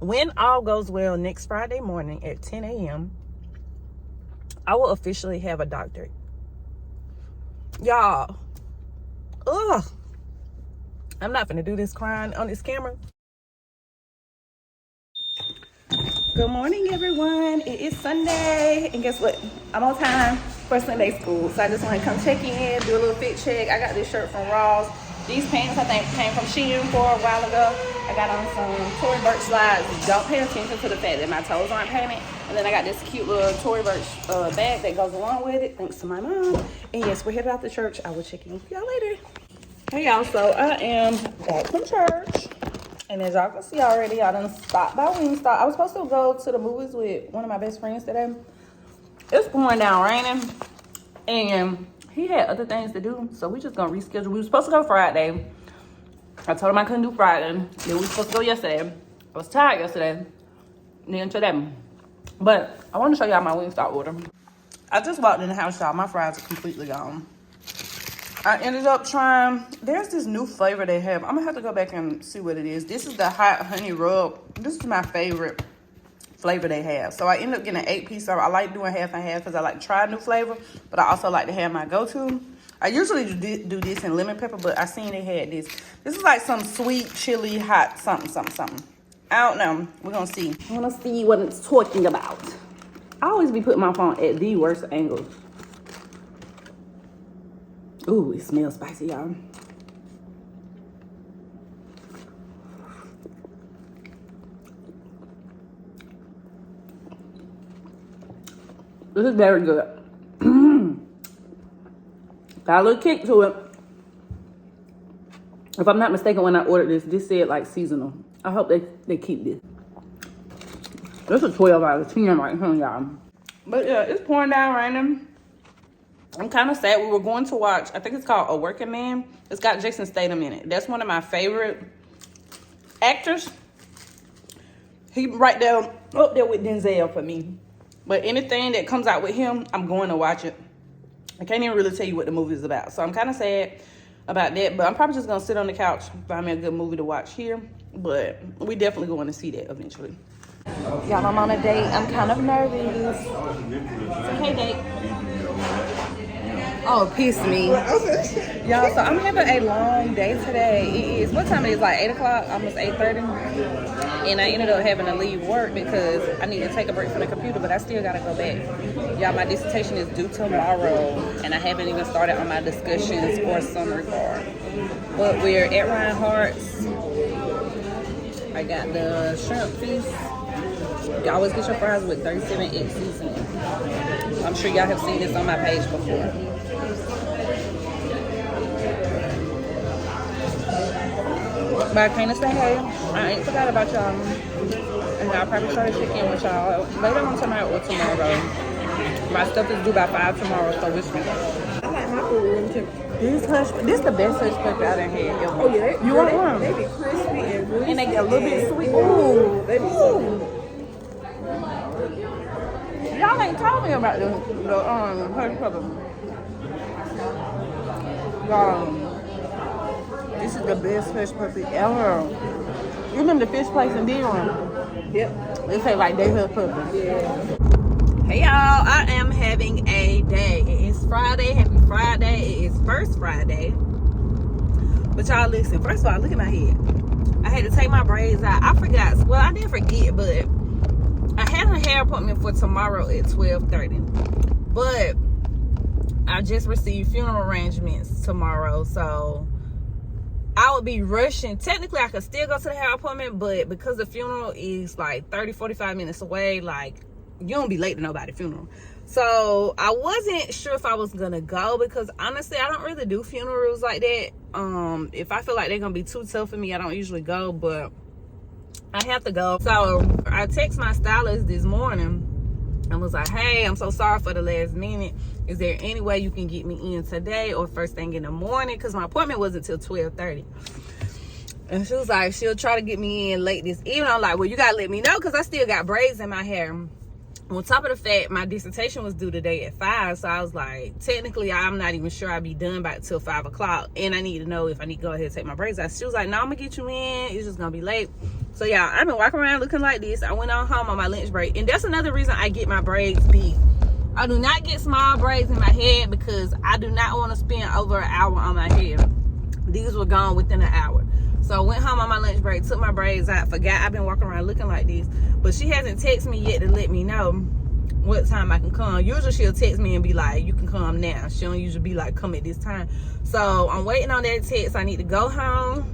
when all goes well, next Friday morning at 10 a.m., I will officially have a doctorate. Y'all, ugh, I'm not gonna do this crying on this camera. Good morning, everyone. It is Sunday, and guess what? I'm on time for Sunday school, so I just want to come check in, do a little fit check. I got this shirt from Ross. These pants, I think, came from Shein for a while ago. I got on some Tory Burch slides. Don't pay attention to the fact that my toes aren't painted. And then I got this cute little Tory Burch bag that goes along with it, thanks to my mom. And yes, we're headed out to church. I will check in with y'all later. Hey, y'all. So I am back from church. And as y'all can see already, I done stopped by Wingstop. I was supposed to go to the movies with one of my best friends today. It's pouring down raining. And he had other things to do, so we just gonna reschedule. We were supposed to go Friday. I told him I couldn't do Friday. Then we were supposed to go yesterday. I was tired yesterday. Then today. But I want to show y'all my Wingstop order. I just walked in the house, y'all. My fries are completely gone. I ended up trying, there's this new flavor they have. I'm gonna have to go back and see what it is. This is the hot honey rub. This is my favorite flavor they have. So I ended up getting an 8-piece. I like doing half and half because I like to try a new flavor, but I also like to have my go-to. I usually do this in lemon pepper, but I seen they had this. This is like some sweet chili hot something. I don't know. We're gonna see. I wanna see what it's talking about. I always be putting my phone at the worst angles. Ooh, it smells spicy, y'all. This is very good. Got a little kick to it. If I'm not mistaken, when I ordered this said like seasonal. I hope they keep this. This is 12 out of 10 right here, y'all. But yeah, it's pouring down raining. I'm kind of sad. We were going to watch, I think it's called A Working Man. It's got Jason Statham in it. That's one of my favorite actors. He right there, up there with Denzel for me. But anything that comes out with him, I'm going to watch it. I can't even really tell you what the movie is about. So I'm kind of sad about that. But I'm probably just going to sit on the couch, find me a good movie to watch here. But we definitely going to see that eventually. Y'all, I'm on a date. I'm kind of nervous. Say hey, date. Oh, piss me. Y'all, so I'm having a long day today. It is, what time it is? Like 8 o'clock, almost 8:30. And I ended up having to leave work because I need to take a break from the computer, but I still gotta go back. Y'all, my dissertation is due tomorrow, and I haven't even started on my discussions or summary part. But we're at Reinhardt's. I got the shrimp feast. You always get your fries with 37X seasoning. I'm sure y'all have seen this on my page before. But I came to say hey. I ain't forgot about y'all. And I'll probably try to check in with y'all later on tonight or tomorrow. My stuff is due by 5 tomorrow, so wish me. I like my food too. This is the best hush puppy I done had. Oh yeah, you want one? They be crispy and juicy. And they get a little bit sweet. Ooh, they be so good. Y'all ain't told me about the hush puppy. This is the best hush puppy ever. You remember the fish place in D-Room? Yep. They say like they hush puppy. Yeah. Hey y'all, I am having a day. It is Friday. Happy Friday. It is first Friday. But y'all listen, first of all, look at my head. I had to take my braids out. I forgot. Well, I didn't forget, but I have a hair appointment for tomorrow at 12:30. But I just received funeral arrangements tomorrow, so I would be rushing. Technically, I could still go to the hair appointment, but because the funeral is like 30-45 minutes away, like, you don't be late to nobody's funeral. So I wasn't sure if I was gonna go because honestly, I don't really do funerals like that. If I feel like they're gonna be too tough for me, I don't usually go, but I have to go. So I text my stylist this morning and was like, hey, I'm so sorry for the last minute. Is there any way you can get me in today or first thing in the morning? Because my appointment wasn't until 12:30. And she was like, she'll try to get me in late this evening. I'm like, well, you gotta let me know because I still got braids in my hair. on top of the fact my dissertation was due today at 5, so I was like, technically I'm not even sure I'll be done by till 5 o'clock, and I need to know if I need to go ahead and take my braids out. She was like, no, I'm gonna get you in, it's just gonna be late. So yeah, I've been walking around looking like this. I went on home on my lunch break, and that's another reason I get my braids big. I do not get small braids in my head because I do not want to spend over an hour on my head. These were gone within an hour. So I went home on my lunch break, took my braids out, forgot I've been walking around looking like this. But she hasn't texted me yet to let me know what time I can come. Usually she'll text me and be like, you can come now. She don't usually be like, come at this time. So I'm waiting on that text. I need to go home.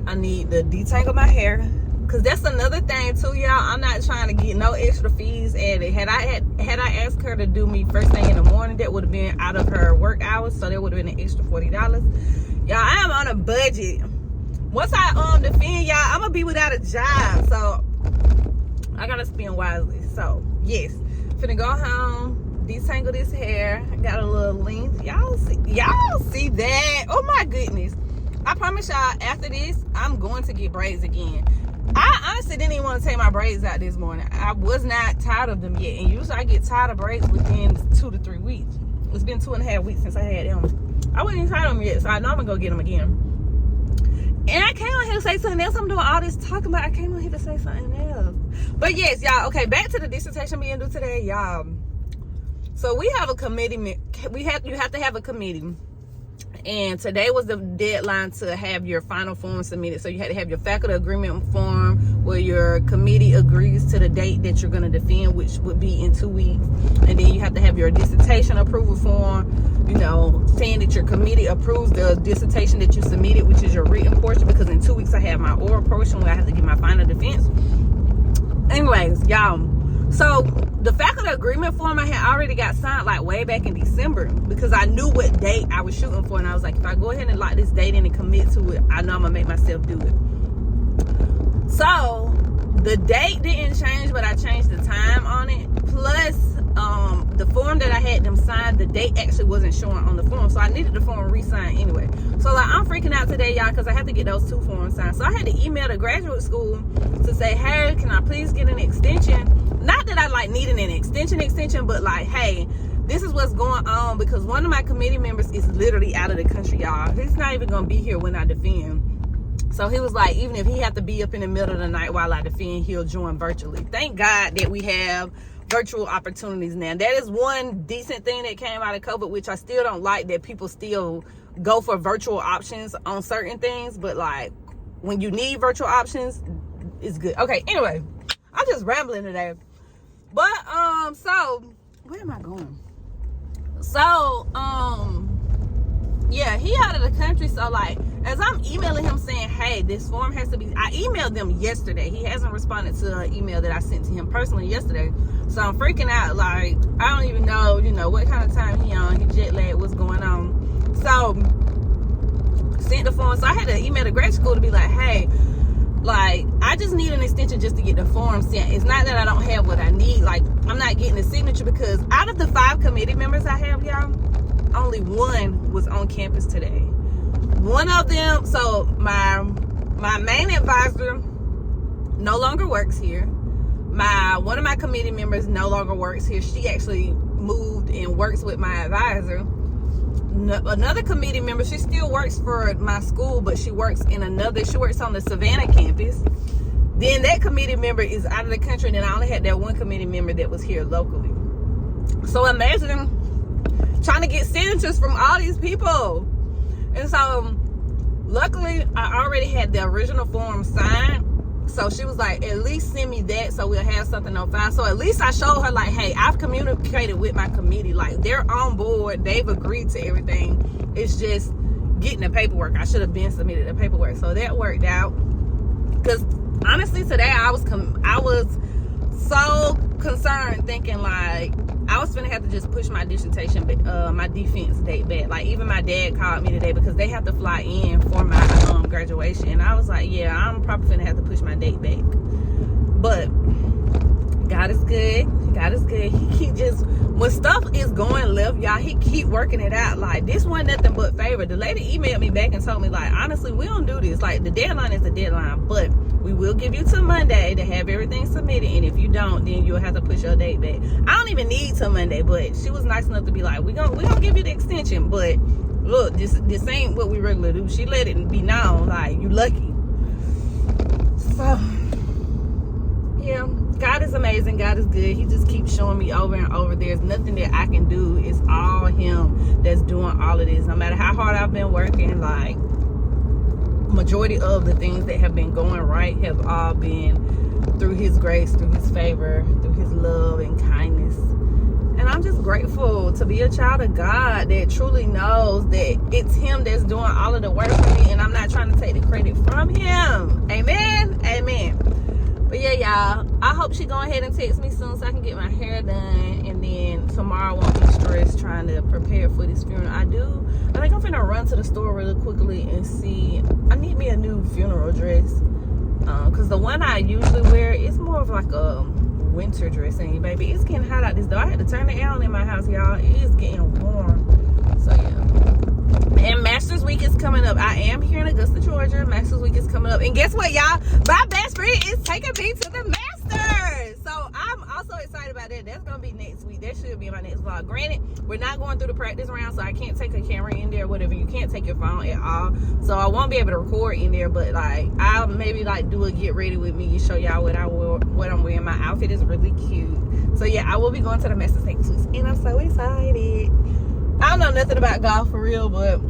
I need to detangle my hair. Cause that's another thing too, y'all. I'm not trying to get no extra fees added. Had I asked her to do me first thing in the morning, that would have been out of her work hours, so that would have been an extra $40. Y'all, I am on a budget. Once I defend, y'all, I'm gonna be without a job, so I gotta spend wisely. So yes, finna go home, detangle this hair. I got a little length. Y'all see that? Oh my goodness! I promise y'all, after this, I'm going to get braids again. I honestly didn't even want to take my braids out this morning. I was not tired of them yet, and usually I get tired of braids within 2 to 3 weeks. It's been 2.5 weeks since I had them. I wasn't even tired of them yet, so I know I'm gonna go get them again. And I came on here to say something else. I'm doing all this talking about. I came on here to say something else. But yes, y'all. Okay, back to the dissertation being due today, y'all. So we have a committee. You have to have a committee. And today was the deadline to have your final form submitted. So you had to have your faculty agreement form where your committee agrees to the date that you're going to defend, which would be in 2 weeks. And then you have to have your dissertation approval form, you know, saying that your committee approves the dissertation that you submitted, which is your written portion, because in 2 weeks I have my oral portion where I have to give my final defense. Anyways, y'all. So the faculty agreement form I had already got signed like way back in December, because I knew what date I was shooting for, and I was like, if I go ahead and lock this date in and commit to it, I know I'm gonna make myself do it. So the date didn't change, but I changed the time on it. Plus the form that I had them sign, the date actually wasn't showing on the form, so I needed the form re-signed anyway. So like, I'm freaking out today, y'all, because I have to get those 2 forms signed. So I had to email the graduate school to say, hey, can I please get an extension? Not that I like needing an extension, but like, hey, this is what's going on, because one of my committee members is literally out of the country, y'all. He's not even gonna be here when I defend. So he was like, even if he have to be up in the middle of the night while I defend, he'll join virtually. Thank God that we have virtual opportunities now. That is one decent thing that came out of COVID, which I still don't like, that people still go for virtual options on certain things, but like when you need virtual options, it's good. Okay, anyway, I'm just rambling today. But so where am I going? So yeah, he out of the country. So like, as I'm emailing him saying, hey, this form has to be, I emailed them yesterday. He hasn't responded to an email that I sent to him personally yesterday. So I'm freaking out. Like, I don't even know, you know, what kind of time he on. He jet lag, what's going on. So sent the form. So I had to email the grad school to be like, hey, like, I just need an extension just to get the form sent. It's not that I don't have what I need. Like, I'm not getting a signature, because out of the 5 committee members I have, y'all, only 1 was on campus today. One of them, so my main advisor no longer works here. One of my committee members no longer works here. She actually moved and works with my advisor. Another committee member, she still works for my school, but she works on the Savannah campus. Then that committee member is out of the country, and then I only had that 1 committee member that was here locally. So imagine trying to get signatures from all these people. And so luckily I already had the original form signed. So she was like, at least send me that so we'll have something on file. So at least I showed her like, hey, I've communicated with my committee. Like, they're on board. They've agreed to everything. It's just getting the paperwork. I should have been submitted the paperwork. So that worked out. Because honestly, today I was so concerned, thinking like I was gonna have to just push my dissertation, my defense date back. Like, even my dad called me today because they have to fly in for my graduation, and I was like, yeah, I'm probably gonna have to push my date back. But God is good. God is good. He keep just, when stuff is going left, y'all, he keep working it out. Like, this wasn't nothing but favor. The lady emailed me back and told me, like, honestly, we don't do this. Like, the deadline is the deadline, but We will give you till Monday to have everything submitted, and if you don't, then you'll have to push your date back. I don't even need till Monday, but she was nice enough to be like, we gonna give you the extension, but look, this ain't what we regularly do. She let it be known, like, you lucky. So yeah, God is amazing. God is good. He just keeps showing me over and over, there's nothing that I can do. It's all him that's doing all of this. No matter how hard I've been working, like, majority of the things that have been going right have all been through his grace, through his favor, through his love and kindness. And I'm just grateful to be a child of God that truly knows that it's him that's doing all of the work for me, and I'm not trying to take the credit from him. Amen. Amen. But yeah, y'all, I hope she go ahead and text me soon so I can get my hair done, and then tomorrow I won't be stressed trying to prepare for this funeral. I think I'm finna run to the store really quickly and see. I need me a new funeral dress, because the one I usually wear is more of like a winter dress. And baby, it's getting hot out this door. I had to turn the air on in my house, y'all. It is getting warm. So yeah. And Masters Week is coming up. I am here in Augusta, Georgia. Masters Week is coming up. And guess what, y'all? My best friend is taking me to the Masters. So I'm also excited about that. That's going to be next week. That should be in my next vlog. Granted, we're not going through the practice round, so I can't take a camera in there, whatever. You can't take your phone at all. So I won't be able to record in there, but like, I'll maybe like do a get ready with me and show y'all what I'm wearing. My outfit is really cute. So yeah, I will be going to the Masters next week, and I'm so excited. I don't know nothing about golf for real, but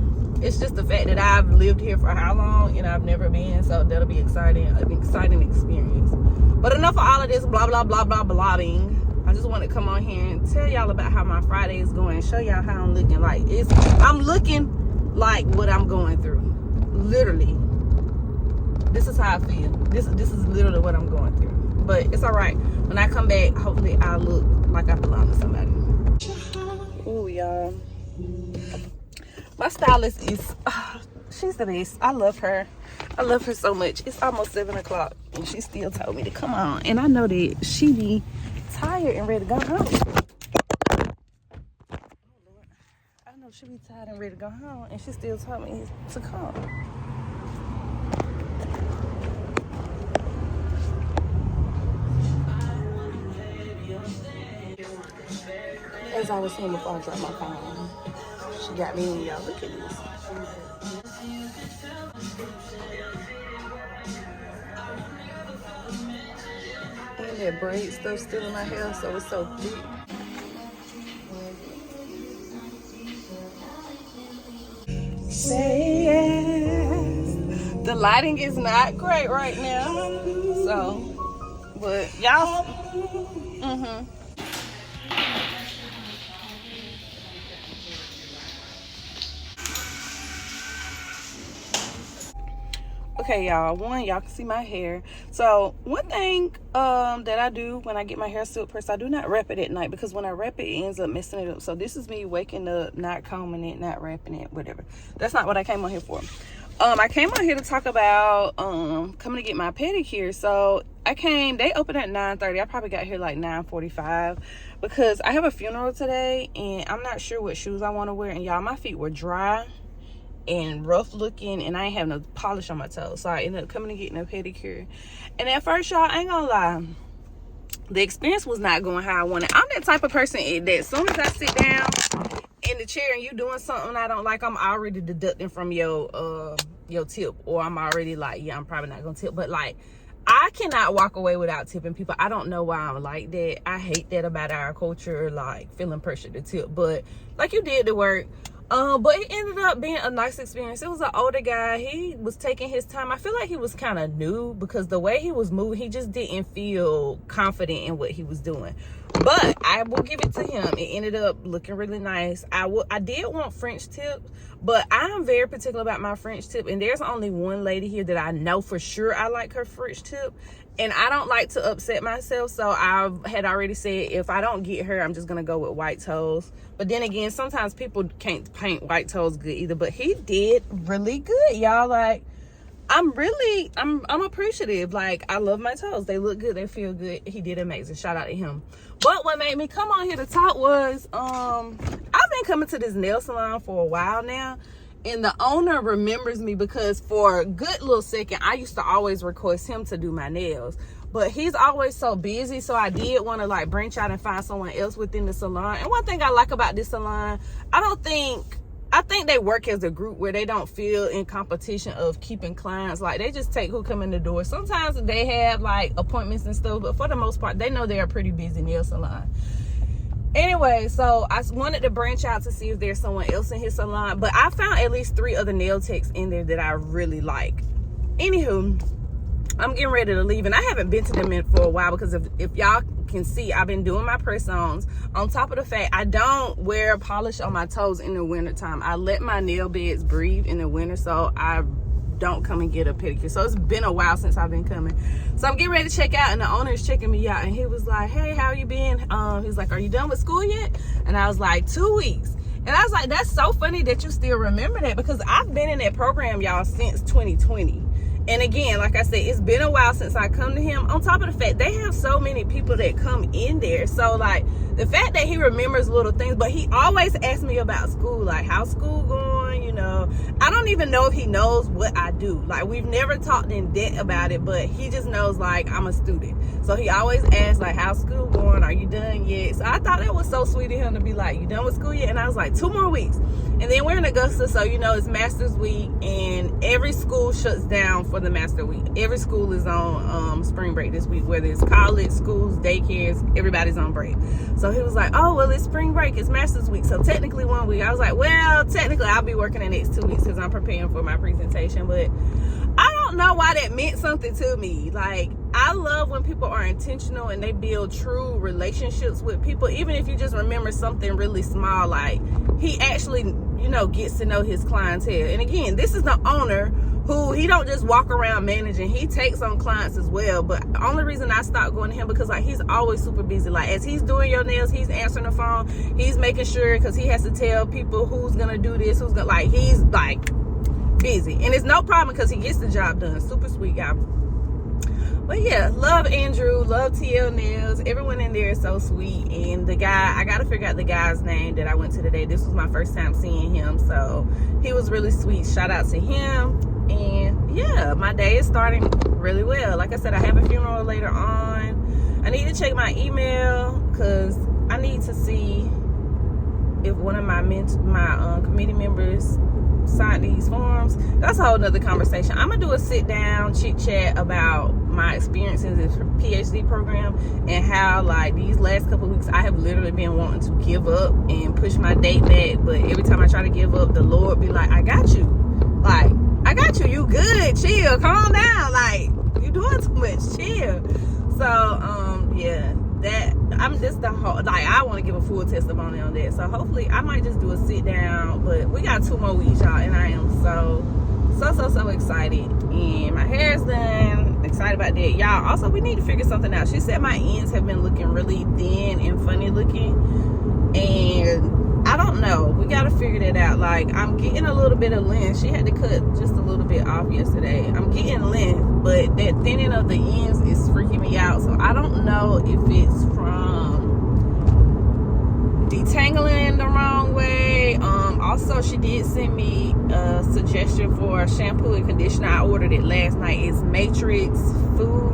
it's just the fact that I've lived here for how long and I've never been, so that'll be exciting, an exciting experience. But enough of all of this blah blah blah blah blabbing. I just want to come on here and tell y'all about how my Friday is going, show y'all how I'm looking. Like, I'm looking like what I'm going through. Literally, this is how I feel. This is literally what I'm going through. But it's all right. When I come back, hopefully I look like I belong to somebody. Ooh, y'all. My stylist is, she's the best. I love her. I love her so much. It's almost 7 o'clock and she still told me to come on. And I know that she be tired and ready to go home. Oh, Lord. I know she be tired and ready to go home, and she still told me to come. As I was saying before I dropped my phone, she got me in, y'all. Look at this. And that braid stuff still in my hair, so it's so thick. Say yes. The lighting is not great right now, so, but y'all, Okay, y'all, y'all can see my hair. So one thing that I do when I get my hair silk pressed, I do not wrap it at night, because when I wrap it, it ends up messing it up. So this is me waking up, not combing it, not wrapping it, whatever. That's not what I came on here for. I came on here to talk about coming to get my pedicure. So they opened at 9:30. I probably got here like 9:45 because I have a funeral today and I'm not sure what shoes I want to wear. And y'all, my feet were dry and rough looking, and I ain't have no polish on my toes, so I ended up coming and getting a pedicure. And at first, y'all, I ain't gonna lie, the experience was not going how I wanted. I'm that type of person that as soon as I sit down in the chair and you doing something I don't like, I'm already deducting from your tip, or I'm already like, yeah, I'm probably not gonna tip. But like, I cannot walk away without tipping people. I don't know why I'm like that. I hate that about our culture, like feeling pressure to tip. But like, you did the work. But it ended up being a nice experience. It was an older guy. He was taking his time. I feel like he was kind of new, because the way he was moving, he just didn't feel confident in what he was doing. But I will give it to him. It ended up looking really nice. I did want French tips, but I'm very particular about my French tip. And there's only one lady here that I know for sure I like her French tip. And I don't like to upset myself, so I had already said if I don't get her, I'm just gonna go with white toes. But then again, sometimes people can't paint white toes good either. But he did really good, y'all. Like, I'm appreciative. Like, I love my toes. They look good. They feel good. He did amazing. Shout out to him. But what made me come on here to talk was, I've been coming to this nail salon for a while now. And the owner remembers me because for a good little second, I used to always request him to do my nails. But he's always so busy, so I did want to like branch out and find someone else within the salon. And one thing I like about this salon, I think they work as a group where they don't feel in competition of keeping clients. Like, they just take who come in the door. Sometimes they have like appointments and stuff, but for the most part, they know they're a pretty busy nail salon. Anyway, so I wanted to branch out to see if there's someone else in his salon, but I found at least 3 other nail techs in there that I really like. Anywho, I'm getting ready to leave, and I haven't been to them in for a while because if y'all can see, I've been doing my press-ons. On top of the fact, I don't wear polish on my toes in the wintertime. I let my nail beds breathe in the winter, so I don't come and get a pedicure. So it's been a while since I've been coming. So I'm getting ready to check out, and the owner is checking me out, and he was like, hey, how you been? He's like, are you done with school yet? And I was like, 2 weeks. And I was like, that's so funny that you still remember that, because I've been in that program, y'all, since 2020. And again, like I said, it's been a while since I come to him. On top of the fact, they have so many people that come in there. So like, the fact that he remembers little things, but he always asks me about school, like how's school going, you know. I don't even know if he knows what I do. Like, we've never talked in depth about it, but he just knows like I'm a student. So he always asks like, how's school going? Are you done yet? So I thought that was so sweet of him to be like, you done with school yet? And I was like, 2 more weeks. And then we're in Augusta, so you know it's Master's Week, and every school shuts down for the Master Week. Every school is on spring break this week, whether it's college, schools, daycares, everybody's on break. So he was like, oh, well, it's spring break, it's Master's Week, so technically 1 week. I was like, well, technically I'll be working the next 2 weeks because I'm preparing for my presentation, but I don't know why that meant something to me. Like, I love when people are intentional and they build true relationships with people, even if you just remember something really small. Like, he actually, you know, gets to know his clientele. And again, this is the owner who, he don't just walk around managing, he takes on clients as well. But the only reason I stopped going to him because like he's always super busy. Like, as he's doing your nails, he's answering the phone, he's making sure, because he has to tell people who's gonna do this, who's gonna, like, he's like busy. And it's no problem because he gets the job done. Super sweet guy. But yeah, love Andrew, love TL Nails. Everyone in there is so sweet. And the guy, I gotta figure out the guy's name that I went to today. This was my first time seeing him, so he was really sweet. Shout out to him. And yeah, my day is starting really well. Like I said, I have a funeral later on. I need to check my email because I need to see if one of my committee members signed these forms. That's a whole nother conversation. I'm gonna do a sit down chit chat about my experience in this PhD program and how like these last couple of weeks I have literally been wanting to give up and push my date back, but every time I try to give up, the Lord be like, I got you. Like, I got you. You good. Chill. Calm down. Like, you doing too much. Chill. So, yeah, that, I'm just the whole, like, I want to give a full testimony on that. So hopefully I might just do a sit down, but we got 2 more weeks, y'all, and I am so excited. And my hair's done. Excited about that, y'all. Also, we need to figure something out. She said my ends have been looking really thin and funny looking, and I don't know. We got to figure that out. Like, I'm getting a little bit of length. She had to cut just a little bit off yesterday. I'm getting length, but that thinning of the ends is freaking me out. So I don't know if it's from detangling the wrong way. Also, she did send me a suggestion for a shampoo and conditioner. I ordered it last night. It's Matrix Food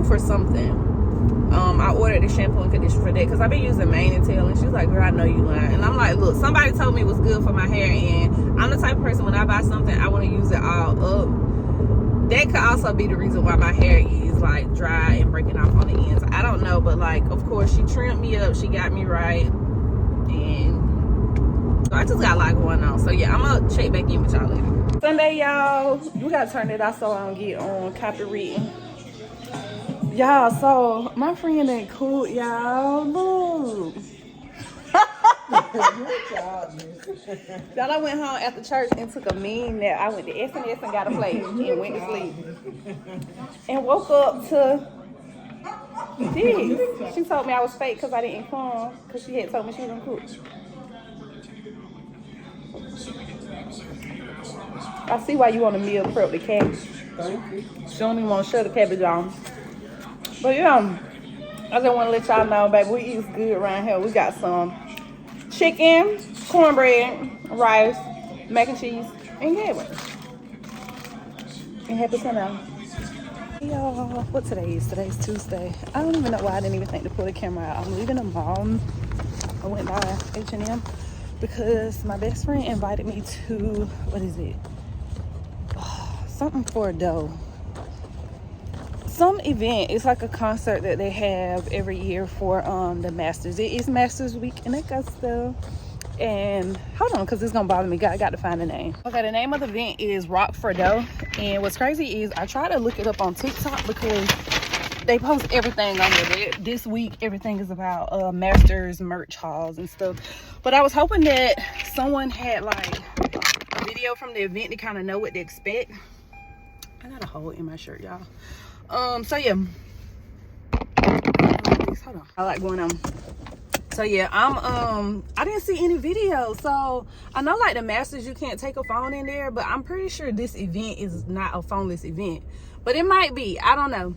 for something. I ordered the shampoo and conditioner for that because I've been using Mane and Tail, and she's like, girl, I know you lying. And I'm like, look, somebody told me it was good for my hair, and I'm the type of person, when I buy something, I want to use it all up. That could also be the reason why my hair is like dry and breaking off on the ends. I don't know, but like, of course, she trimmed me up, she got me right, and so I just got a lot going on. So yeah, I'm gonna check back in with y'all later. Sunday, y'all, we gotta turn it off so I don't get on copyright. Y'all, so my friend ain't cool, y'all. Look. Y'all, I went home after church and took a mean nap. I went to S&S and got a plate and went to sleep. And woke up to this. She told me I was fake because I didn't come, because she had told me she was gonna cook. I see why you want to meal prep the cabbage. She don't even want to shut the cabbage on. But yeah, I just want to let y'all know, baby, we eat good around here. We got some chicken, cornbread, rice, mac and cheese, and gave it. And happy Sunday. Y'all, what today is? Today's Tuesday. I don't even know why I didn't even think to pull the camera out. I'm leaving the mall. I went by H&M because my best friend invited me to, what is it? Something for a dough. Some event. It's like a concert that they have every year for the Masters. It is Masters Week in Augusta. And hold on, because it's gonna bother me. Got to find the name. Okay, the name of the event is Rock for Dough. And what's crazy is I try to look it up on TikTok because they post everything on there. This week everything is about Masters merch hauls and stuff. But I was hoping that someone had like a video from the event to kind of know what to expect. I got a hole in my shirt, y'all. So yeah, hold on, I like going on. So yeah, I didn't see any videos. So I know like the Masters, you can't take a phone in there, but I'm pretty sure this event is not a phoneless event, but it might be, I don't know.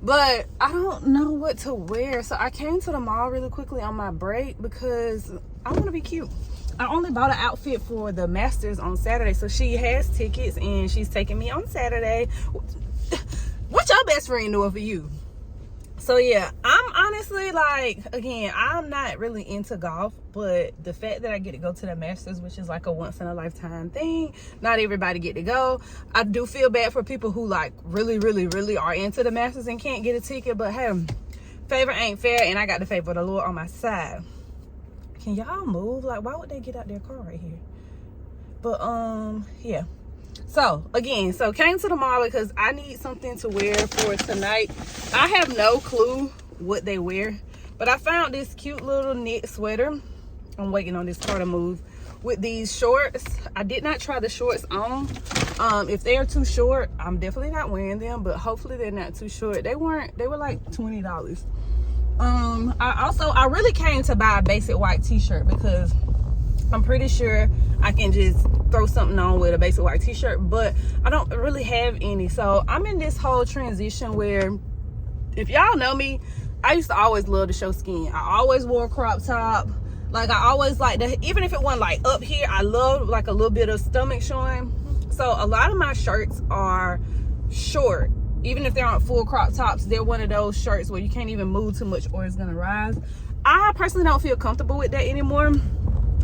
But I don't know what to wear, so I came to the mall really quickly on my break because I want to be cute. I only bought an outfit for the Masters on Saturday, so she has tickets and she's taking me on Saturday. What your best friend doing for you? So yeah, I'm honestly like, again, I'm not really into golf, but the fact that I get to go to the Masters, which is like a once in a lifetime thing, not everybody get to go. I do feel bad for people who like really are into the Masters and can't get a ticket, but hey, favor ain't fair, and I got the favor of the Lord on my side. Can y'all move? Like, why would they get out their car right here? But yeah. So again, came to the mall because I need something to wear for tonight. I have no clue what they wear, but I found this cute little knit sweater. I'm waiting on this car to move with these shorts. I did not try the shorts on. If they are too short, I'm definitely not wearing them, but hopefully they're not too short. They were like $20. I really came to buy a basic white t-shirt because I'm pretty sure I can just throw something on with a basic white t-shirt, but I don't really have any. So I'm in this whole transition where, if y'all know me, I used to always love to show skin. I always wore a crop top. Like, I always like to, even if it wasn't like up here, I love like a little bit of stomach showing. So a lot of my shirts are short. Even if they aren't full crop tops, they're one of those shirts where you can't even move too much or it's gonna rise. I personally don't feel comfortable with that anymore,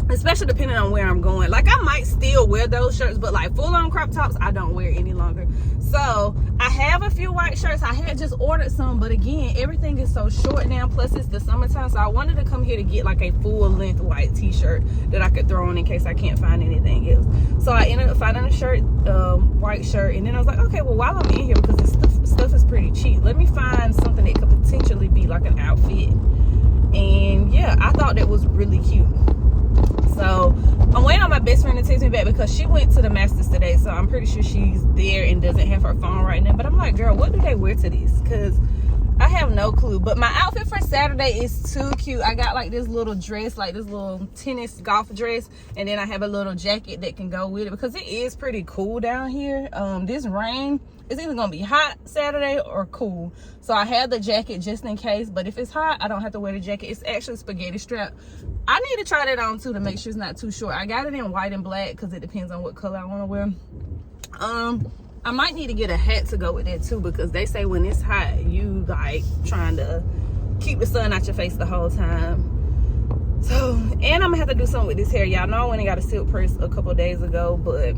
especially depending on where I'm going. Like, I might still wear those shirts, but like full-on crop tops, I don't wear any longer. So I have a few white shirts. I had just ordered some, but again, everything is so short now, plus it's the summertime, so I wanted to come here to get like a full-length white t-shirt that I could throw on in case I can't find anything else. So I ended up finding a shirt, white shirt, and then I was like, okay, well, while I'm in here, because this stuff is pretty cheap, let me find something that could potentially be like an outfit. And yeah, I thought that was really cute. So I'm waiting on my best friend to text me back because she went to the Masters today, so I'm pretty sure she's there and doesn't have her phone right now. But I'm like, girl, what do they wear to this? Because I have no clue. But my outfit for Saturday is too cute. I got like this little dress, like this little tennis golf dress, and then I have a little jacket that can go with it because it is pretty cool down here. This rain, it's either gonna be hot Saturday or cool, so I have the jacket just in case. But if it's hot, I don't have to wear the jacket. It's actually spaghetti strap. I need to try that on too to make sure it's not too short. I got it in white and black because it depends on what color I want to wear. I might need to get a hat to go with that too, because they say when it's hot, you like trying to keep the sun out your face the whole time. So, and I'm gonna have to do something with this hair. Y'all know I went and got a silk press a couple days ago, but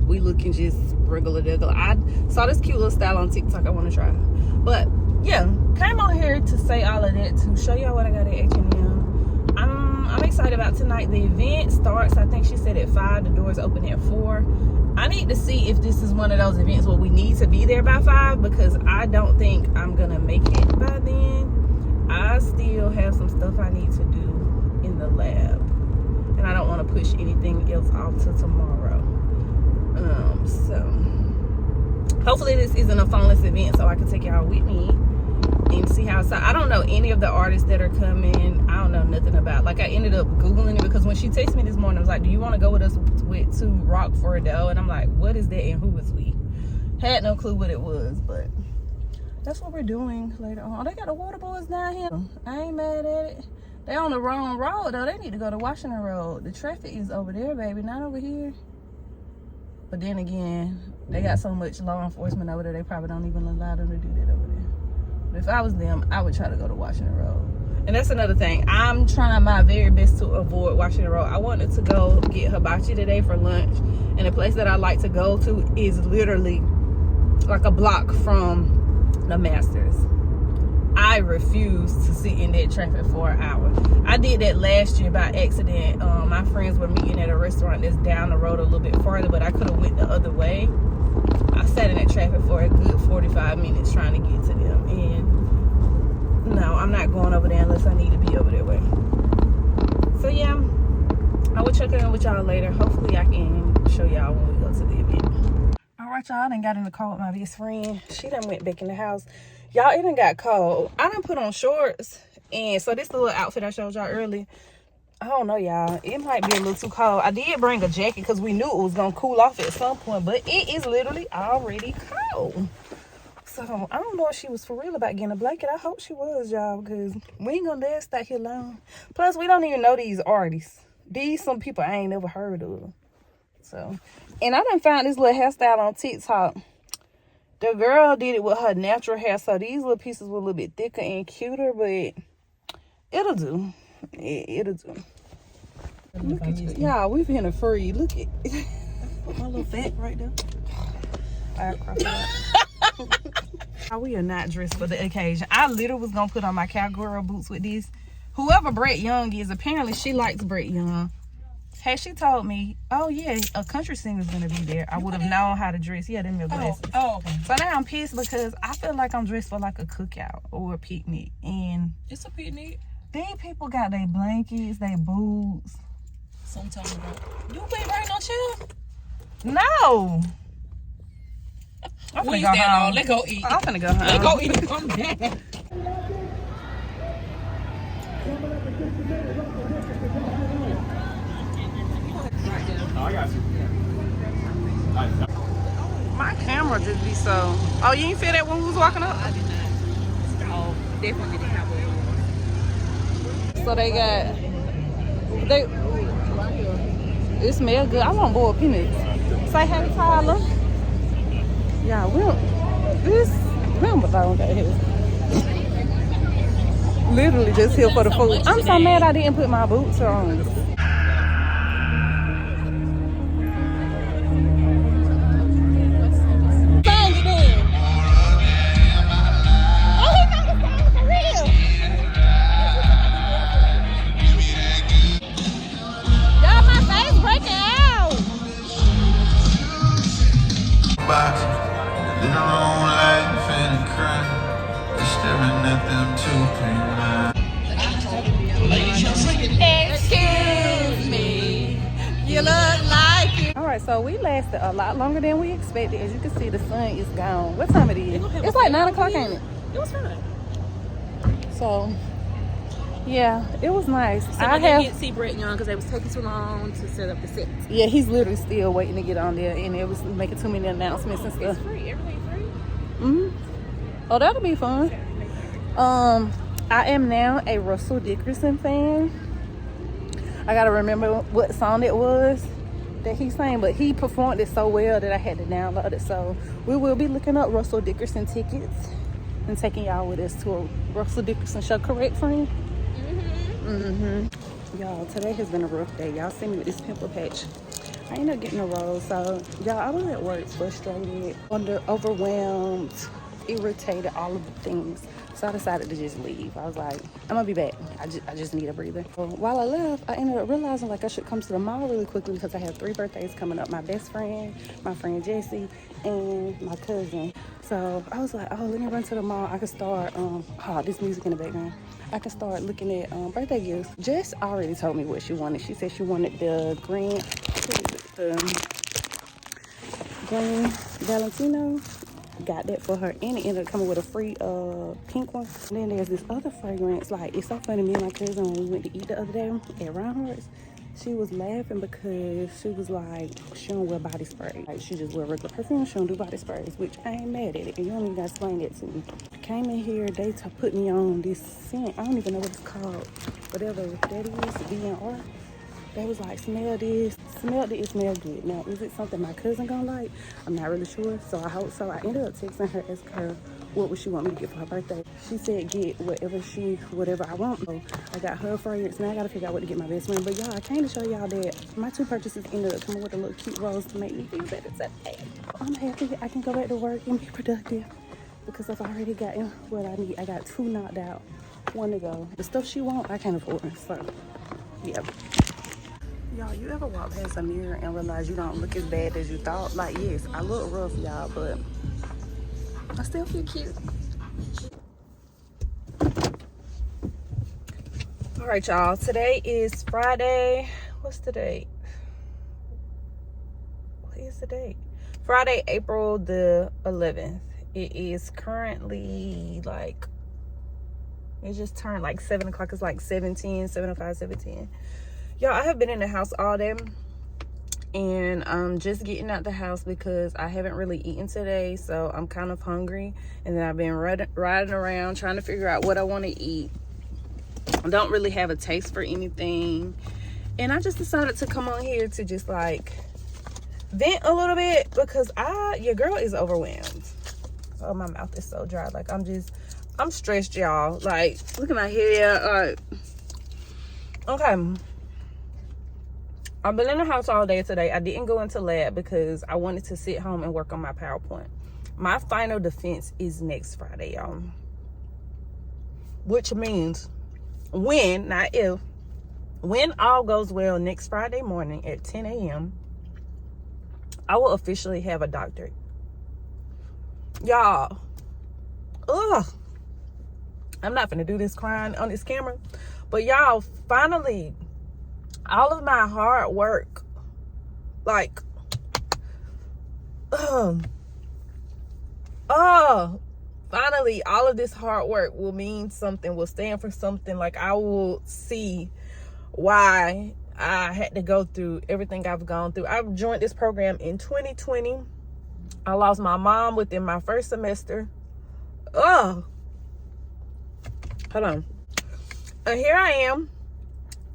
we looking just regular. I saw this cute little style on TikTok I want to try. But yeah, came on here to say all of that to show y'all what I got at H&M. I'm excited about tonight. The event starts, I think she said at 5. The doors open at 4. I need to see if this is one of those events where we need to be there by 5, because I don't think I'm gonna make it by then. I still have some stuff I need to do in the lab, and I don't want to push anything else off till tomorrow. So hopefully this isn't a phoneless event so I can take y'all with me and see how it's. I don't know any of the artists that are coming. I don't know nothing about. Like, I ended up Googling it because when she texted me this morning, I was like, do you want to go with us to Rock for a Dough? And I'm like, what is that and who is we? Had no clue what it was, but that's what we're doing later on. Oh, they got the water boys down here. I ain't mad at it. They on the wrong road though. They need to go to Washington Road. The traffic is over there, baby, not over here. But then again, they got so much law enforcement over there, they probably don't even allow them to do that over there. But if I was them, I would try to go to Washington Road. And that's another thing. I'm trying my very best to avoid Washington Road. I wanted to go get hibachi today for lunch. And the place that I like to go to is literally like a block from the Masters. I refuse to sit in that traffic for an hour. I did that last year by accident. My friends were meeting at a restaurant that's down the road a little bit farther, but I could have went the other way. I sat in that traffic for a good 45 minutes trying to get to them. And no, I'm not going over there unless I need to be over that way. So yeah, I will check in with y'all later. Hopefully I can show y'all when we go to the event. All right, y'all, I done got in the car with my best friend. She done went back in the house. Y'all, it done got cold. I done put on shorts. And so this little outfit I showed y'all earlier, I don't know, y'all. It might be a little too cold. I did bring a jacket because we knew it was going to cool off at some point. But it is literally already cold. So I don't know if she was for real about getting a blanket. I hope she was, y'all, because we ain't going to let stay here long. Plus, we don't even know these artists. These some people I ain't never heard of. So, and I done found this little hairstyle on TikTok. The girl did it with her natural hair, so these little pieces were a little bit thicker and cuter, but it'll do. It'll do. Look at you. Y'all, we finna free. Look at put my little fat right there. I'll crop it out. We are not dressed for the occasion. I literally was gonna put on my cowgirl boots with this. Whoever Brett Young is, apparently she likes Brett Young. Had she told me, oh yeah, a country singer's gonna be there, I would have known how to dress. Yeah, them your glasses. Oh, okay. So now I'm pissed because I feel like I'm dressed for like a cookout or a picnic. And It's a picnic. these people got their blankets, their boots. Sometimes you been right no chill. No. I'm finna go home. Let's go eat. I'm finna go home. Let's go eat and come back. I got you. My camera just be so. Oh, you ain't feel that when we was walking up? I did not. Oh, definitely didn't have one. So they got. It smells good. I want boiled peanuts. Say hey, Tyler. Yeah, we don't got here. Literally just here for the food. I'm so mad I didn't put my boots on. Excuse me, you look like you. All right, so we lasted a lot longer than we expected. As you can see, the sun is gone. What time it is? It's like 9 o'clock, ain't it? It was fun. So, yeah, it was nice. So I didn't see Brett Young because they was taking too long to set up the set. Yeah, he's literally still waiting to get on there, and it was making too many announcements and stuff. It's free. Everything's free. Oh, that'll be fun. I am now a Russell Dickerson fan. I gotta remember what song it was that he sang, but he performed it so well that I had to download it. So we will be looking up Russell Dickerson tickets and taking y'all with us to a Russell Dickerson show. Correct, friend? Y'all, today has been a rough day. Y'all see me with this pimple patch. I ended up getting a rose. So y'all, I was at work frustrated, overwhelmed, irritated, all of the things. So I decided to just leave. I was like, I'm gonna be back. I just need a breather. So while I left, I ended up realizing like I should come to the mall really quickly because I have 3 birthdays coming up. My best friend, my friend Jessie, and my cousin. So I was like, oh, let me run to the mall. I could start, this music in the background. I can start looking at birthday gifts. Jess already told me what she wanted. She said she wanted the green Valentino. Got that for her, and it ended up coming with a free pink one. And then there's this other fragrance. Like, it's so funny, me and my cousin, when we went to eat the other day at Reinhardt's, She was laughing because she was like, she don't wear body spray. Like, she just wear regular perfume. She don't do body sprays, which I ain't mad at it. And you don't even gotta explain that to me. Came in here, they put me on this scent. I don't even know what it's called. Whatever that is, DNR. They was like, smell this. Smelled it, it smelled good. Now, is it something my cousin gonna like? I'm not really sure, so I hope so. I ended up texting her, asking her what would she want me to get for her birthday. She said get whatever I want. So I got her fragrance. Now I gotta figure out what to get my best friend. But y'all, I came to show y'all that my 2 purchases ended up coming with a little cute rose to make me feel better today. I'm happy I can go back to work and be productive because I've already gotten what I need. I got 2 knocked out, 1 to go. The stuff she want, I can't afford. So, yeah. Y'all, you ever walk past a mirror and realize you don't look as bad as you thought? Like, yes, I look rough, y'all, but I still feel cute. All right, y'all, today is Friday. What's the date? What is the date? Friday, April the 11th. It is currently like, it just turned like 7 o'clock. It's like 7:10, 7:05, 7:10. Y'all, I have been in the house all day and I'm just getting out the house because I haven't really eaten today, so I'm kind of hungry. And then I've been riding around trying to figure out what I want to eat. I don't really have a taste for anything, and I just decided to come on here to just like vent a little bit because your girl is overwhelmed. Oh, my mouth is so dry. Like, I'm stressed, y'all. Like, look at my hair. Okay. I've been in the house all day today. I didn't go into lab because I wanted to sit home and work on my PowerPoint. My final defense is next Friday, y'all. Which means when, not if, when all goes well next Friday morning at 10 a.m., I will officially have a doctorate. Y'all, I'm not gonna do this crying on this camera, but y'all, finally, all of my hard work, like, finally, all of this hard work will mean something, will stand for something. Like, I will see why I had to go through everything I've gone through. I joined this program in 2020. I lost my mom within my first semester. Hold on. And here I am,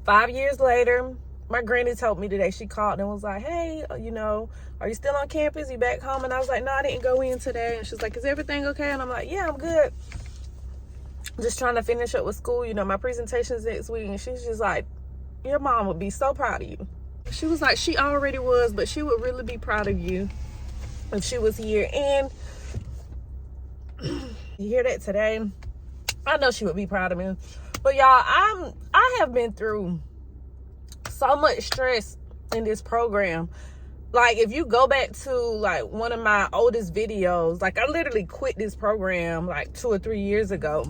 5 years later. My granny told me today, she called and was like, hey, you know, are you still on campus? You back home? And I was like, no, I didn't go in today. And she's like, is everything okay? And I'm like, yeah, I'm good. Just trying to finish up with school. You know, my presentation's next week. And she's just like, your mom would be so proud of you. She was like, she already was, but she would really be proud of you if she was here. And you hear that today? I know she would be proud of me. But y'all, I have been through so much stress in this program. Like, if you go back to like one of my oldest videos, like, I literally quit this program like 2 or 3 years ago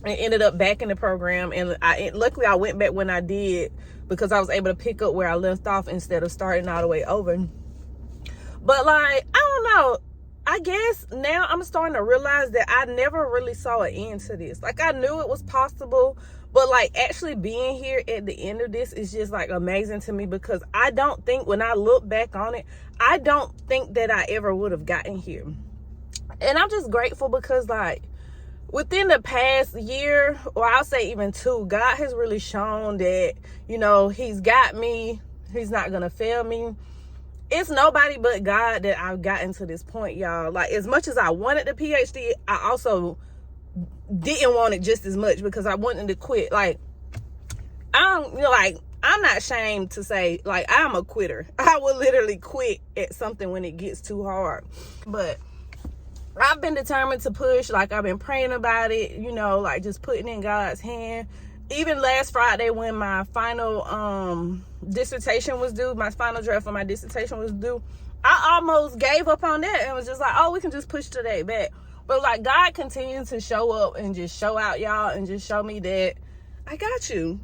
and ended up back in the program. And luckily I went back when I did, because I was able to pick up where I left off instead of starting all the way over. But like, I don't know, I guess now I'm starting to realize that I never really saw an end to this. Like, I knew it was possible, but like, actually being here at the end of this is just like amazing to me, because I don't think, when I look back on it, I don't think that I ever would have gotten here. And I'm just grateful because like, within the past year, or I'll say even 2, God has really shown that, you know, he's got me. He's not gonna fail me. It's nobody but God that I've gotten to this point, y'all. Like, as much as I wanted the PhD, I also didn't want it just as much, because I wanted to quit. Like, I'm not ashamed to say, like, I'm a quitter. I will literally quit at something when it gets too hard. But I've been determined to push. Like, I've been praying about it, you know, like, just putting in God's hand. Even last Friday, when my final dissertation was due, my final draft for my dissertation was due, I almost gave up on that and was just like, oh, we can just push today back. But like, God continues to show up and just show out, y'all, and just show me that I got you.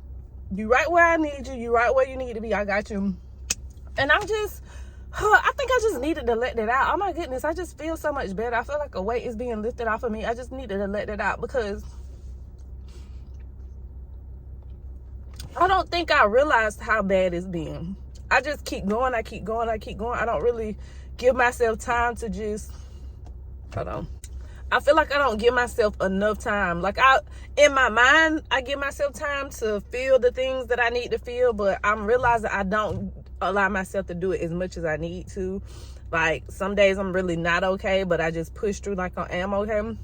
You right where I need you. You right where you need to be. I got you. And I'm just, I think I just needed to let that out. Oh my goodness, I just feel so much better. I feel like a weight is being lifted off of me. I just needed to let that out, because I don't think I realized how bad it's been. I just keep going. I don't really give myself time to just, hold on. I feel like I don't give myself enough time. Like, in my mind, I give myself time to feel the things that I need to feel, but I'm realizing I don't allow myself to do it as much as I need to. Like, some days I'm really not okay, but I just push through like I am okay.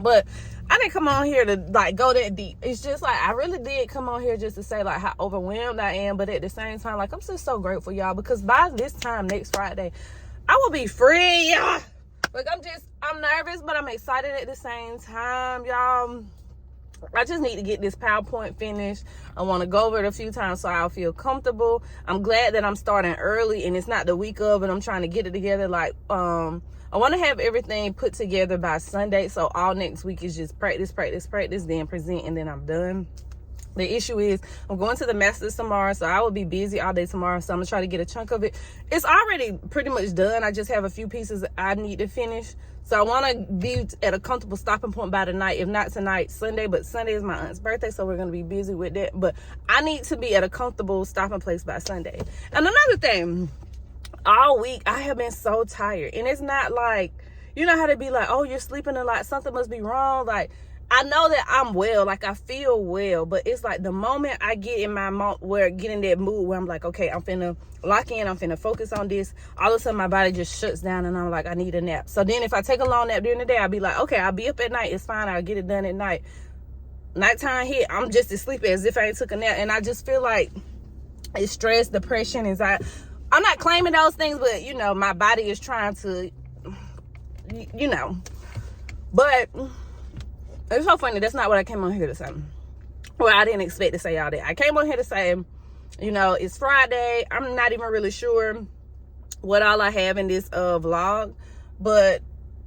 But I didn't come on here to like go that deep. It's just like, I really did come on here just to say like how overwhelmed I am, but at the same time, like, I'm just so grateful, y'all, because by this time next Friday, I will be free, y'all. Like, I'm nervous, but I'm excited at the same time, y'all. I just need to get this PowerPoint finished. I want to go over it a few times so I'll feel comfortable. I'm glad that I'm starting early and it's not the week of, and I'm trying to get it together. Like, I want to have everything put together by Sunday, so all next week is just practice, then present, and then I'm done. The issue is I'm going to the Masters tomorrow, so I will be busy all day tomorrow, so I'm going to try to get a chunk of it. It's already pretty much done. I just have a few pieces that I need to finish. So I want to be at a comfortable stopping point by the night, if not tonight, Sunday. But Sunday is my aunt's birthday, so we're going to be busy with that. But I need to be at a comfortable stopping place by Sunday. And another thing, all week I have been so tired. And it's not like, you know how they be like, oh, you're sleeping a lot, something must be wrong. Like, I know that I'm well, like I feel well, but it's like the moment I get in my get in that mood where I'm like, okay, I'm finna lock in, I'm finna focus on this, all of a sudden my body just shuts down and I'm like, I need a nap. So then if I take a long nap during the day, I'll be like, okay, I'll be up at night, it's fine, I'll get it done at night. Nighttime hit, I'm just as sleepy as if I ain't took a nap, and I just feel like it's stress, depression, anxiety. I'm not claiming those things, but you know, my body is trying to, you know, but it's so funny. That's not what I came on here to say. Well, I didn't expect to say all that. I came on here to say, you know, it's Friday. I'm not even really sure what all I have in this vlog, but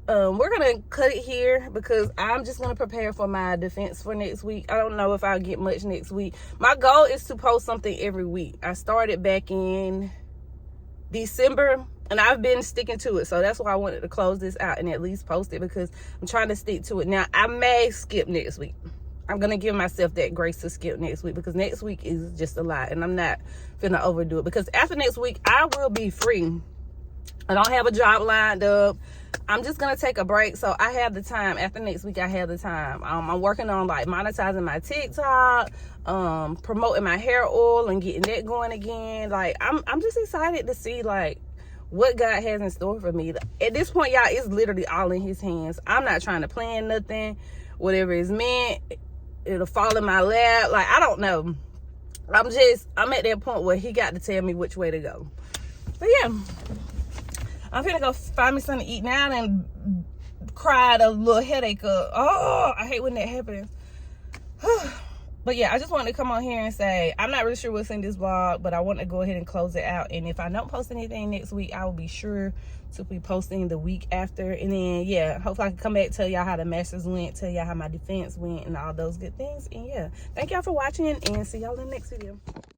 we're gonna cut it here because I'm just gonna prepare for my defense for next week. I don't know if I'll get much next week. My goal is to post something every week. I started back in December, and I've been sticking to it, so that's why I wanted to close this out and at least post it, because I'm trying to stick to it. Now, I may skip next week. I'm gonna give myself that grace to skip next week, because next week is just a lot, and I'm not finna overdo it, because after next week I will be free. I don't have a job lined up. I'm just gonna take a break, so I have the time. After next week, I have the time. I'm working on like monetizing my TikTok, promoting my hair oil and getting that going again. Like, I'm just excited to see like what God has in store for me. At this point, y'all, it's literally all in his hands. I'm not trying to plan nothing. Whatever is meant, it'll fall in my lap. Like, I don't know. I'm at that point where he got to tell me which way to go. But yeah, I'm gonna go find me something to eat now and cried a little headache up. Oh, I hate when that happens. But yeah, I just wanted to come on here and say, I'm not really sure what's in this vlog, but I want to go ahead and close it out. And if I don't post anything next week, I will be sure to be posting the week after. And then, yeah, hopefully I can come back, tell y'all how the Masters went, tell y'all how my defense went, and all those good things. And yeah, thank y'all for watching, and see y'all in the next video.